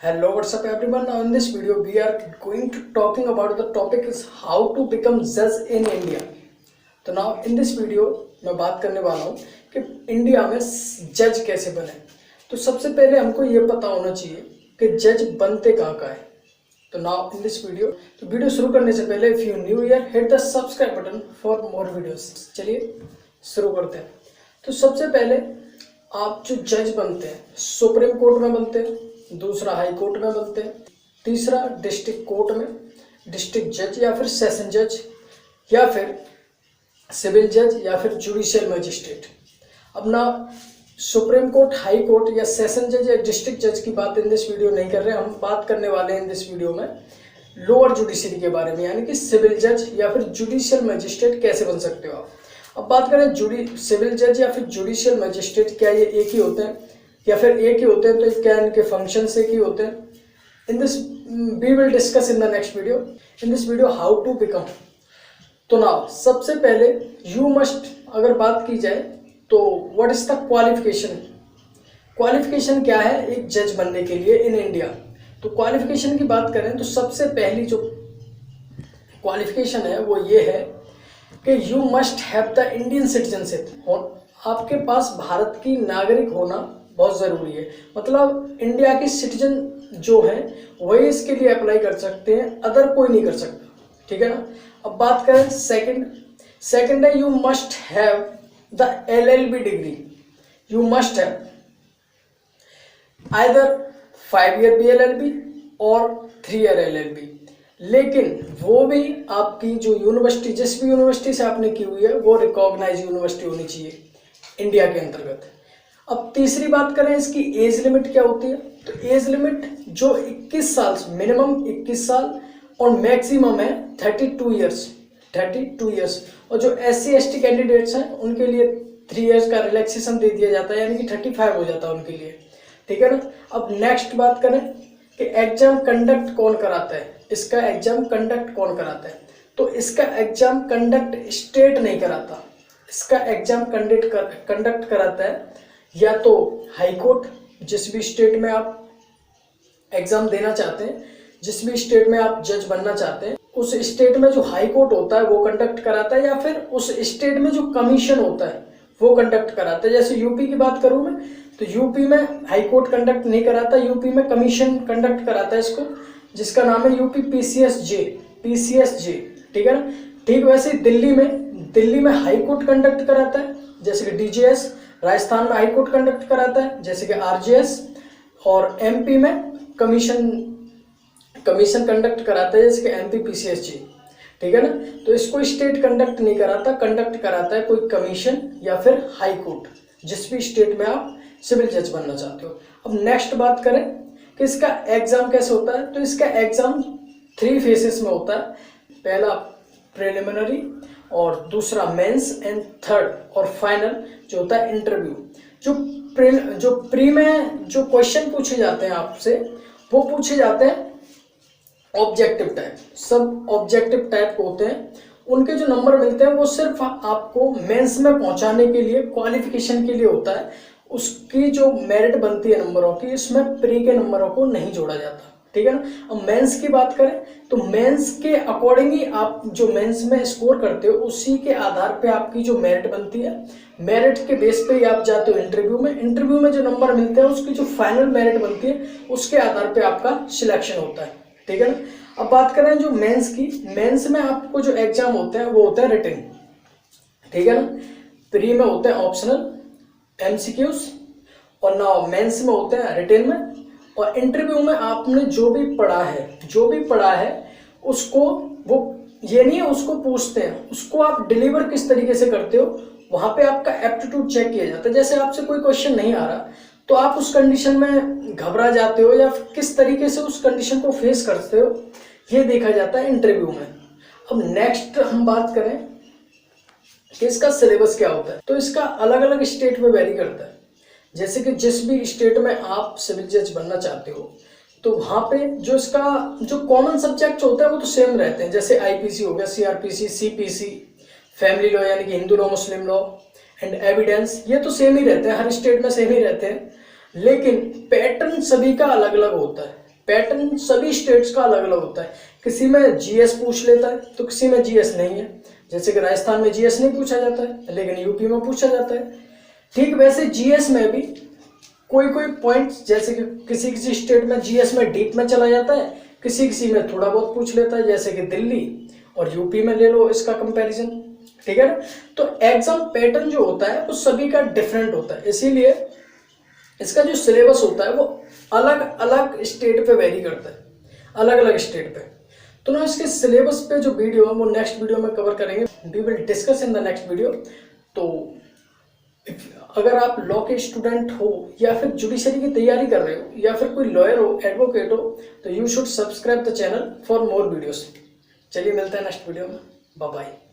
Hello, what's up everyone? Now in this video we are going to talking about the topic is how to become judge in India. तो now in this video मैं बात करने वाला हूँ कि India में जज कैसे बने। तो सबसे पहले हमको ये पता होना चाहिए कि जज बनते कहाँ है। तो now in this video, तो वीडियो शुरू करने से पहले if you new here hit the subscribe button for more videos। चलिए शुरू करते हैं। तो सबसे पहले आप जो जज बनते हैं सुप्रीम कोर्ट में बनते हैं, दूसरा हाई कोर्ट में बनते हैं, तीसरा डिस्ट्रिक्ट कोर्ट में डिस्ट्रिक्ट जज या फिर सेशन जज या फिर सिविल जज या फिर जुडिशियल मजिस्ट्रेट। अब ना सुप्रीम कोर्ट, हाई कोर्ट या सेशन जज या डिस्ट्रिक्ट जज की बात इन दिस वीडियो नहीं कर रहे हैं। हम बात करने वाले हैं इन दिस वीडियो में लोअर जुडिशरी के बारे में, यानी कि सिविल जज या फिर जुडिशियल मजिस्ट्रेट कैसे बन सकते हो आप। अब बात करें सिविल जज या फिर जुडिशियल मजिस्ट्रेट, क्या ये एक ही होते हैं या फिर एक ही होते हैं, तो क्या इनके फंक्शंस एक ही होते हैं। In this we will discuss in the next video. In this video how to become. तो नाउ सबसे पहले यू मस्ट, अगर बात की जाए तो what is the qualification. Qualification क्या है एक जज बनने के लिए इन इंडिया। तो क्वालिफिकेशन की बात करें तो सबसे पहली जो क्वालिफिकेशन है वो ये है कि you must have the Indian citizenship. और आपके पास भारत की नागरिक होना बहुत ज़रूरी है। मतलब इंडिया की सिटीजन जो है वही इसके लिए अप्लाई कर सकते हैं, अदर कोई नहीं कर सकता, ठीक है ना। अब बात करें सेकंड है you must have the LLB degree. You must have either 5 year BLLB और 3 ईयर LLB। लेकिन वो भी आपकी जो यूनिवर्सिटी, जिस भी यूनिवर्सिटी से आपने की हुई है वो रिकॉग्नाइज यूनिवर्सिटी होनी चाहिए इंडिया के अंतर्गत। अब तीसरी बात करें इसकी एज लिमिट क्या होती है। तो एज लिमिट जो 21 साल, मिनिमम 21 साल और मैक्सिमम है 32 ईयर्स। और जो SC ST कैंडिडेट्स हैं उनके लिए 3 ईयर्स का रिलैक्सेशन दे दिया जाता है, यानी कि 35 हो जाता है उनके लिए, ठीक है ना। अब नेक्स्ट बात करें कि एग्जाम कंडक्ट कौन कराता है। इसका एग्जाम कंडक्ट कौन कराता है। तो इसका एग्जाम कंडक्ट स्टेट नहीं कराता, इसका एग्जाम कंडक्ट कराता है या तो हाई कोर्ट, जिस भी स्टेट में आप एग्जाम देना चाहते हैं, जिस भी स्टेट में आप जज बनना चाहते हैं, उस स्टेट में जो हाई कोर्ट होता है वो कंडक्ट कराता है, या फिर उस स्टेट में जो कमीशन होता है वो कंडक्ट कराता है। जैसे यूपी की बात करूं मैं, तो यूपी में हाई कोर्ट कंडक्ट नहीं कराता, यूपी में कमीशन कंडक्ट कराता है इसको, जिसका नाम है यूपी PCSJ, ठीक है ना। ठीक वैसे दिल्ली में हाई कोर्ट कंडक्ट कराता है, जैसे कि DJS। राजस्थान में हाई कोर्ट कंडक्ट कराता है, जैसे कि RJS। और MP में कमीशन कंडक्ट कराता है, जैसे कि MP PCSJ, ठीक है ना। तो इसको स्टेट कंडक्ट नहीं कराता, कंडक्ट कराता है कोई कमीशन या फिर हाई कोर्ट, जिस भी स्टेट में आप सिविल जज बनना चाहते हो। अब नेक्स्ट बात करें कि इसका एग्जाम कैसे होता है। तो इसका एग्जाम 3 फेसेस में होता है। पहला प्रिलिमिनरी, और दूसरा मेंस, एंड थर्ड और फाइनल जो होता है इंटरव्यू। जो प्री में जो क्वेश्चन पूछे जाते हैं आपसे वो पूछे जाते हैं ऑब्जेक्टिव टाइप, सब ऑब्जेक्टिव टाइप होते हैं। उनके जो नंबर मिलते हैं वो सिर्फ आपको मेंस में पहुंचाने के लिए, क्वालिफिकेशन के लिए होता है। उसकी जो मेरिट बनती है नंबरों की, इसमें प्री के नंबरों को नहीं जोड़ा जाता, ठीक है ना। अब मेंस की बात करें तो मेंस के अकॉर्डिंग ही आप जो मेंस में स्कोर करते हो उसी के आधार पे आपकी जो मेरिट बनती है, मेरिट के बेस पे ही आप जाते हो इंटरव्यू में जो नंबर मिलते हैं उसकी जो फाइनल मेरिट बनती है उसके आधार पे आपका सिलेक्शन होता है, ठीक है ना। अब बात करें जो मेंस की, मेंस में आपको जो एग्जाम होते हैं वो होता है रिटन, ठीक है ना। प्री में होते हैं ऑप्शनल MCQs, और नाउ मेंस में होते हैं रिटन में। और इंटरव्यू में आपने जो भी पढ़ा है उसको, वो ये नहीं है उसको पूछते हैं, उसको आप डिलीवर किस तरीके से करते हो, वहां पे आपका एप्टीट्यूड चेक किया जाता है। जैसे आपसे कोई क्वेश्चन नहीं आ रहा तो आप उस कंडीशन में घबरा जाते हो या किस तरीके से उस कंडीशन को फेस करते हो, ये देखा जाता है इंटरव्यू में। अब नेक्स्ट हम बात करें कि इसका सिलेबस क्या होता है। तो इसका अलग अलग स्टेट में वेरी करता है। जैसे कि जिस भी स्टेट में आप सिविल जज बनना चाहते हो तो वहां पे जो इसका जो कॉमन सब्जेक्ट होता है वो तो सेम रहते हैं। जैसे IPC हो गया, CRPC, CPC, फैमिली लॉ यानी कि Hindu law, Muslim law and evidence, ये तो सेम ही रहते हैं, हर स्टेट में सेम ही रहते हैं। लेकिन पैटर्न सभी का अलग अलग होता है, पैटर्न सभी स्टेट्स का अलग अलग होता है। किसी में जीएस पूछ लेता है तो किसी में जीएस नहीं है। जैसे कि राजस्थान में जीएस नहीं पूछा जाता है लेकिन यूपी में पूछा जाता है। ठीक वैसे जीएस में भी कोई कोई पॉइंट्स, जैसे कि किसी किसी स्टेट में जीएस में डीप में चला जाता है, किसी किसी में थोड़ा बहुत पूछ लेता है, जैसे कि दिल्ली और यूपी में ले लो इसका कंपैरिजन। ठीक है ना। तो एग्जाम पैटर्न जो होता है वो सभी का डिफरेंट होता है, इसीलिए इसका जो सिलेबस होता है वो अलग अलग स्टेट पे वेरी करता है, अलग अलग स्टेट पे। तो ना इसके सिलेबस पे जो वीडियो है वो नेक्स्ट वीडियो में कवर करेंगे, we will discuss in the next video. तो अगर आप लॉ के स्टूडेंट हो या फिर जुडिशरी की तैयारी कर रहे हो या फिर कोई लॉयर हो, एडवोकेट हो, तो you should subscribe the channel for more videos. चलिए मिलते हैं नेक्स्ट वीडियो में, बाय बाय।